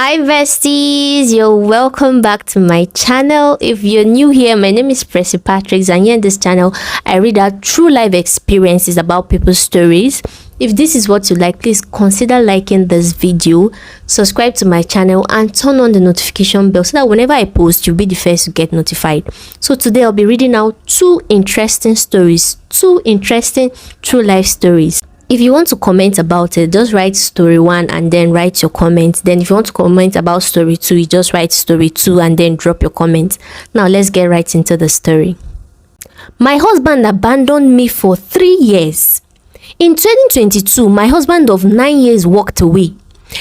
Hi besties, you're welcome back to my channel. If you're new here, my name is Pressy Patrick, and here in this channel I read out true life experiences about people's stories. If this is what you like, please consider liking this video, subscribe to my channel and turn on the notification bell so that whenever I post you'll be the first to get notified. So today I'll be reading out two interesting true life stories. If you want to comment about it, just write story 1 and then write your comment. Then if you want to comment about story 2, you just write story 2 and then drop your comment. Now let's get right into the story. My husband abandoned me for 3 years. In 2022, my husband of 9 years walked away.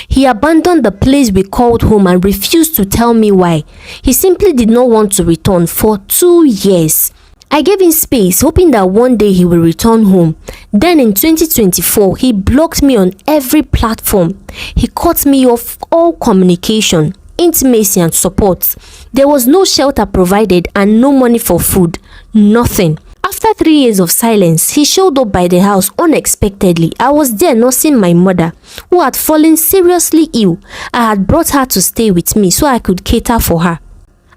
He abandoned the place we called home and refused to tell me why. He simply did not want to return for 2 years. I gave him space, hoping that one day he will return home. Then in 2024, he blocked me on every platform. He cut me off all communication, intimacy and support. There was no shelter provided and no money for food. Nothing. After 3 years of silence, he showed up by the house unexpectedly. I was there nursing my mother, who had fallen seriously ill. I had brought her to stay with me so I could cater for her.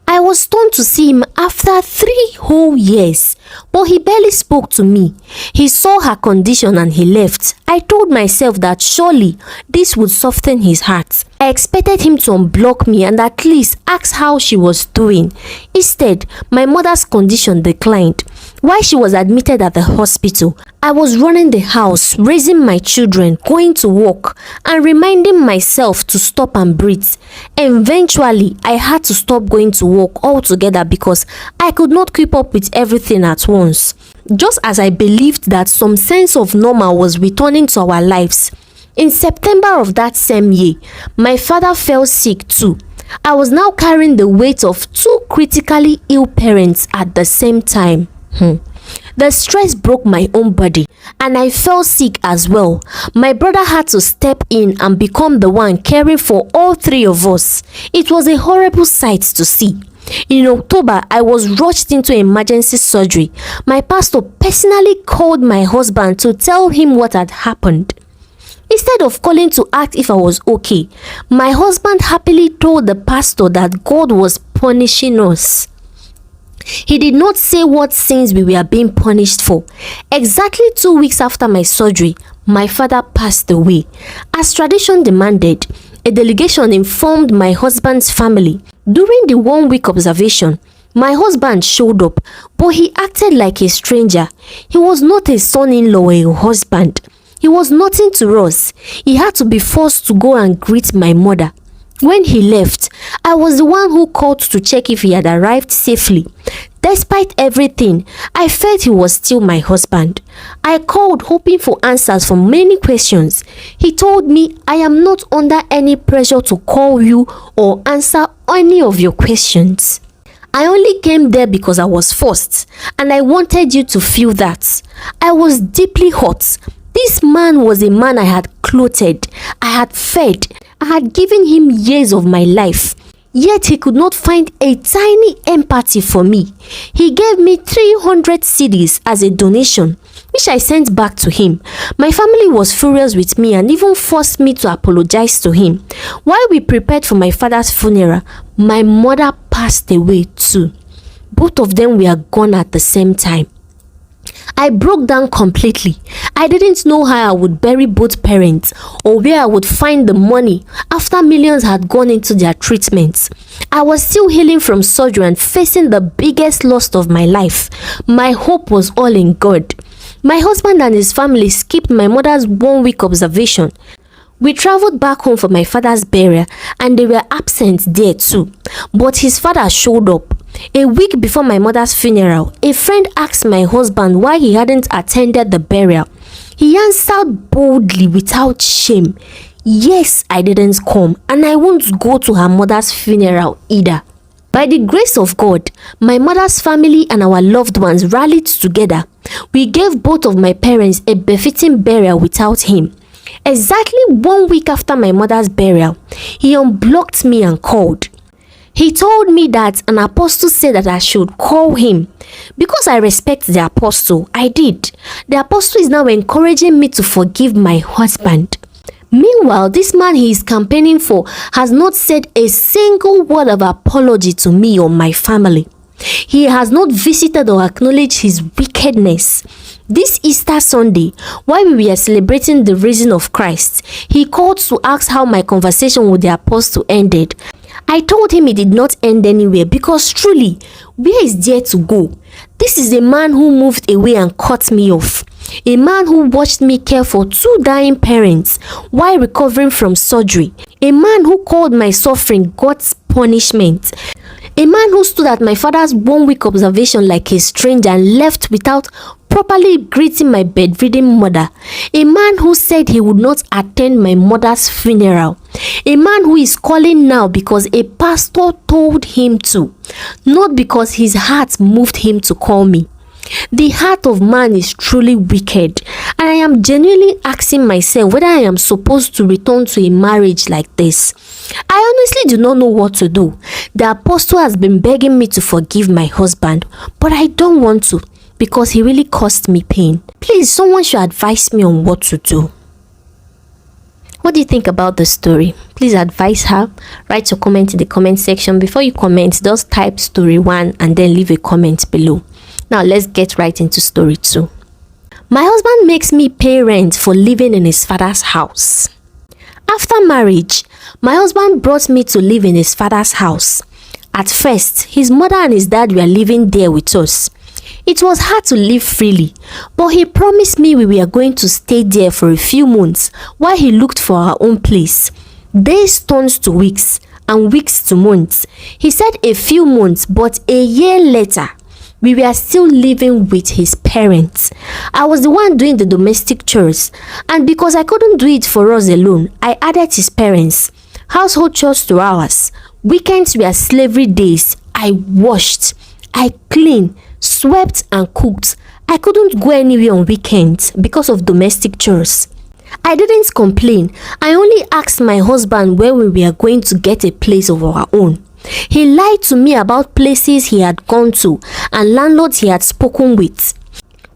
I was stunned to see him after 3 whole years, but he barely spoke to me. He saw her condition and he left. I told myself that surely this would soften his heart. I expected him to unblock me and at least ask how she was doing. Instead, my mother's condition declined. While she was admitted at the hospital, I was running the house, raising my children, going to work, and reminding myself to stop and breathe. Eventually, I had to stop going to work altogether because I could not keep up with everything at once. Just as I believed that some sense of normal was returning to our lives, in September of that same year, my father fell sick too. I was now carrying the weight of 2 critically ill parents at the same time. The stress broke my own body and I fell sick as well. My brother had to step in and become the one caring for all 3 of us. It was a horrible sight to see. In October, I was rushed into emergency surgery. My pastor personally called my husband to tell him what had happened. Instead of calling to ask if I was okay, my husband happily told the pastor that God was punishing us. He did not say what sins we were being punished for. Exactly 2 weeks after my surgery, my father passed away. As tradition demanded, a delegation informed my husband's family. During the 1-week observation, my husband showed up, but he acted like a stranger. He was not a son-in-law or a husband. He was nothing to us. He had to be forced to go and greet my mother. When he left, I was the one who called to check if he had arrived safely. Despite everything, I felt he was still my husband. I called hoping for answers from many questions. He told me I am not under any pressure to call you or answer any of your questions. I only came there because I was forced, and I wanted you to feel that. I was deeply hurt. This man was a man I had clothed, I had fed, I had given him years of my life. Yet he could not find a tiny empathy for me. He gave me 300 cedis as a donation, which I sent back to him. My family was furious with me and even forced me to apologize to him. While we prepared for my father's funeral, my mother passed away too. Both of them were gone at the same time. I broke down completely. I didn't know how I would bury both parents or where I would find the money after millions had gone into their treatments. I was still healing from surgery and facing the biggest loss of my life. My hope was all in God. My husband and his family skipped my mother's 1-week observation. We traveled back home for my father's burial and they were absent there too. But his father showed up. A week before my mother's funeral, a friend asked my husband why he hadn't attended the burial. He answered boldly without shame, "Yes, I didn't come and I won't go to her mother's funeral either." By the grace of God, my mother's family and our loved ones rallied together. We gave both of my parents a befitting burial without him. Exactly 1 week after my mother's burial, he unblocked me and called. He told me that an apostle said that I should call him. Because I respect the apostle, I did. The apostle is now encouraging me to forgive my husband. Meanwhile, this man he is campaigning for has not said a single word of apology to me or my family. He has not visited or acknowledged his wickedness. This Easter Sunday, while we were celebrating the risen of Christ, he called to ask how my conversation with the apostle ended. I told him it did not end anywhere because truly, where is there to go? This is a man who moved away and cut me off. A man who watched me care for 2 dying parents while recovering from surgery. A man who called my suffering God's punishment. A man who stood at my father's 1-week observation like a stranger and left without properly greeting my bedridden mother. A man who said he would not attend my mother's funeral. A man who is calling now because a pastor told him to, not because his heart moved him to call me. The heart of man is truly wicked, and I am genuinely asking myself whether I am supposed to return to a marriage like this. I honestly do not know what to do. The apostle has been begging me to forgive my husband, but I don't want to because he really caused me pain. Please, someone should advise me on what to do. What do you think about the story? Please advise her. Write your comment in the comment section. Before you comment, just type story 1 and then leave a comment below. Now let's get right into story 2. My husband makes me pay rent for living in his father's house. After marriage, my husband brought me to live in his father's house. At first, his mother and his dad were living there with us. It was hard to live freely, but he promised me we were going to stay there for a few months while he looked for our own place. Days turned to weeks and weeks to months. He said a few months, but a year later, we were still living with his parents. I was the one doing the domestic chores, and because I couldn't do it for us alone, I added his parents. Household chores to ours. Weekends were slavery days. I washed, I cleaned, swept and cooked. I couldn't go anywhere on weekends because of domestic chores. I didn't complain. I only asked my husband when we were going to get a place of our own. He lied to me about places he had gone to and landlords he had spoken with.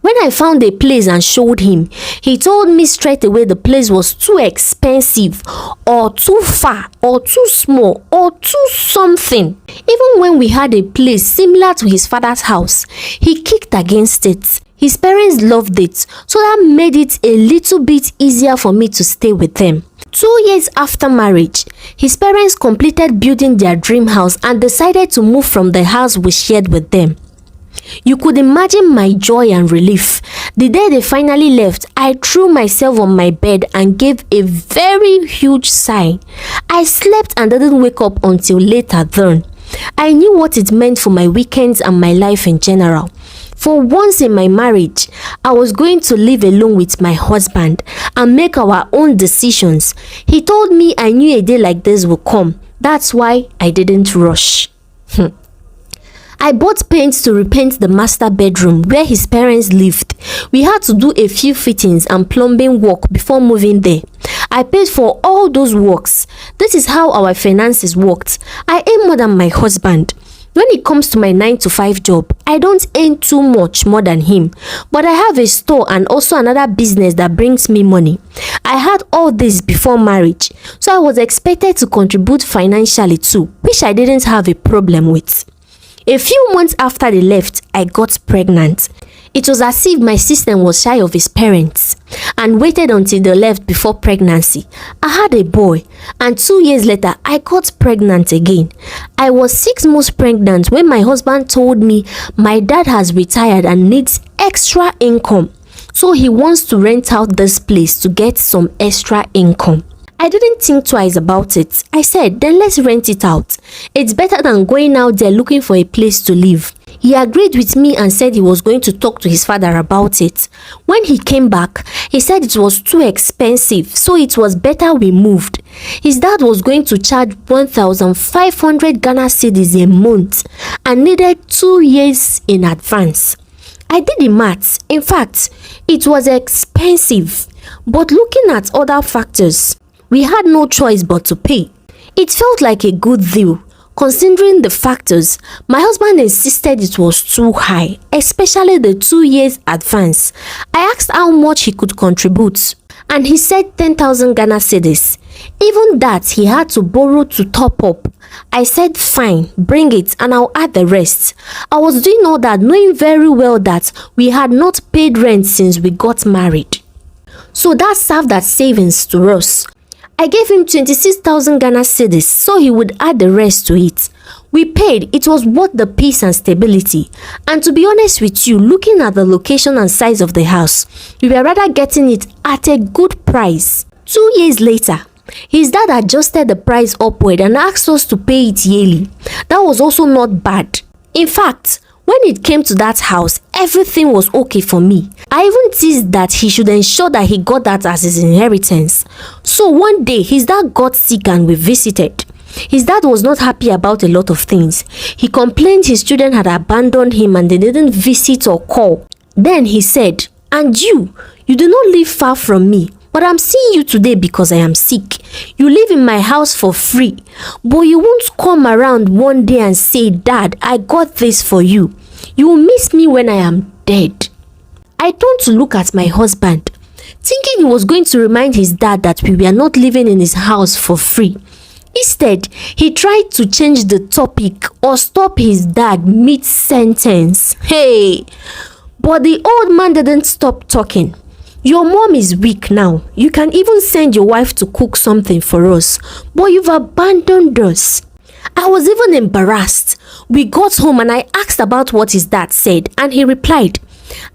When I found a place and showed him, he told me straight away the place was too expensive or too far or too small or too something. Even when we had a place similar to his father's house, he kicked against it. His parents loved it, so that made it a little bit easier for me to stay with them. 2 years after marriage, his parents completed building their dream house and decided to move from the house we shared with them. You could imagine my joy and relief. The day they finally left, I threw myself on my bed and gave a very huge sigh. I slept and didn't wake up until later then. I knew what it meant for my weekends and my life in general. For once in my marriage, I was going to live alone with my husband and make our own decisions. He told me I knew a day like this would come. That's why I didn't rush. I bought paint to repaint the master bedroom where his parents lived. We had to do a few fittings and plumbing work before moving there. I paid for all those works. This is how our finances worked. I earn more than my husband. When it comes to my 9-to-5 job, I don't earn too much more than him, but I have a store and also another business that brings me money. I had all this before marriage, so I was expected to contribute financially too, which I didn't have a problem with. A few months after they left, I got pregnant. It was as if my system was shy of his parents and waited until they left before pregnancy. I had a boy, and 2 years later, I got pregnant again. I was 6 months pregnant when my husband told me my dad has retired and needs extra income. So he wants to rent out this place to get some extra income. I didn't think twice about it. I said, then let's rent it out. It's better than going out there looking for a place to live. He agreed with me and said he was going to talk to his father about it. When he came back, he said it was too expensive, so it was better we moved. His dad was going to charge 1,500 Ghana cedis a month and needed 2 years in advance. I did the maths. In fact, it was expensive. But looking at other factors, we had no choice but to pay. It felt like a good deal. Considering the factors, my husband insisted it was too high, especially the 2 years advance. I asked how much he could contribute. and he said 10,000 Ghana cedis. Even that he had to borrow to top up. I said fine, bring it and I'll add the rest. I was doing all that knowing very well that we had not paid rent since we got married. So that served as savings to us. I gave him 26,000 Ghana cedis so he would add the rest to it. We paid, it was worth the peace and stability. And to be honest with you, looking at the location and size of the house, we were rather getting it at a good price. 2 years later, his dad adjusted the price upward and asked us to pay it yearly. That was also not bad. In fact, when it came to that house, everything was okay for me. I even teased that he should ensure that he got that as his inheritance. So one day, his dad got sick and we visited. His dad was not happy about a lot of things. He complained his children had abandoned him and they didn't visit or call. Then he said, "And you do not live far from me. But I'm seeing you today because I am sick. You live in my house for free. But you won't come around one day and say, 'Dad, I got this for you.' You will miss me when I am dead." I turned to look at my husband, thinking he was going to remind his dad that we were not living in his house for free. Instead, he tried to change the topic or stop his dad mid-sentence. Hey! But the old man didn't stop talking. "Your mom is weak now. You can even send your wife to cook something for us. But you've abandoned us." I was even embarrassed. We got home and I asked about what his dad said and he replied,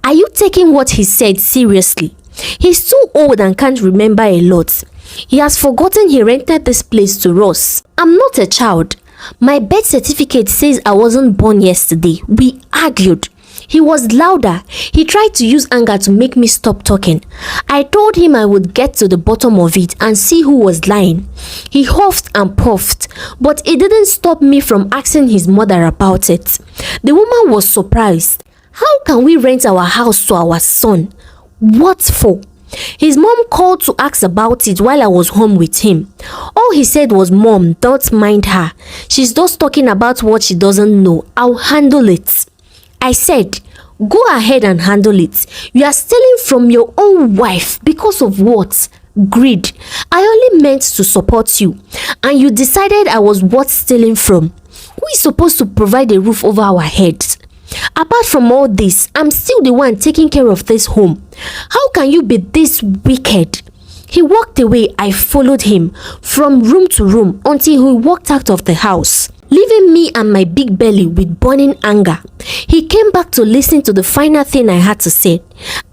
"Are you taking what he said seriously? He's too old and can't remember a lot. He has forgotten he rented this place to us. I'm not a child. My birth certificate says I wasn't born yesterday." We argued. He was louder. He tried to use anger to make me stop talking. I told him I would get to the bottom of it and see who was lying. He huffed and puffed, but it didn't stop me from asking his mother about it. The woman was surprised. "How can we rent our house to our son? What for?" His mom called to ask about it while I was home with him. All he said was, "Mom, don't mind her. She's just talking about what she doesn't know. I'll handle it." I said, "Go ahead and handle it. You are stealing from your own wife because of what? Greed. I only meant to support you, and you decided I was worth stealing from. Who is supposed to provide a roof over our heads? Apart from all this, I'm still the one taking care of this home. How can you be this wicked?" He walked away. I followed him from room to room until he walked out of the house, leaving me and my big belly with burning anger. He came back to listen to the final thing I had to say,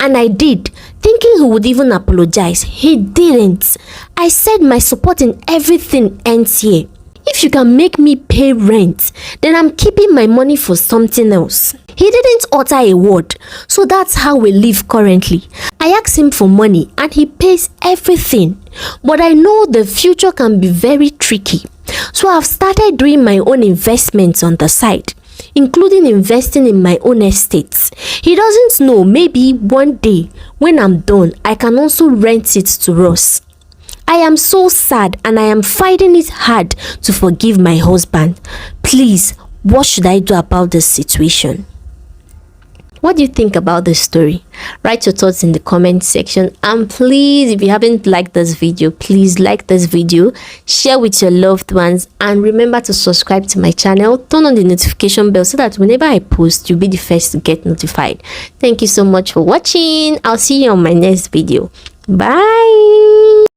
and I did, thinking he would even apologize. He didn't. I said my support in everything ends here. If you can make me pay rent, then I'm keeping my money for something else. He didn't utter a word, so that's how we live currently. I asked him for money and he pays everything, but I know the future can be very tricky. So I've started doing my own investments on the side, including investing in my own estates. He doesn't know, maybe one day when I'm done, I can also rent it to us. I am so sad and I am finding it hard to forgive my husband. Please, what should I do about this situation? What do you think about this story? Write your thoughts in the comment section, and please, if you haven't liked this video, please like this video, share with your loved ones, and remember to subscribe to my channel. Turn on the notification bell so that whenever I post, you'll be the first to get notified. Thank you so much for watching. I'll see you on my next video. Bye.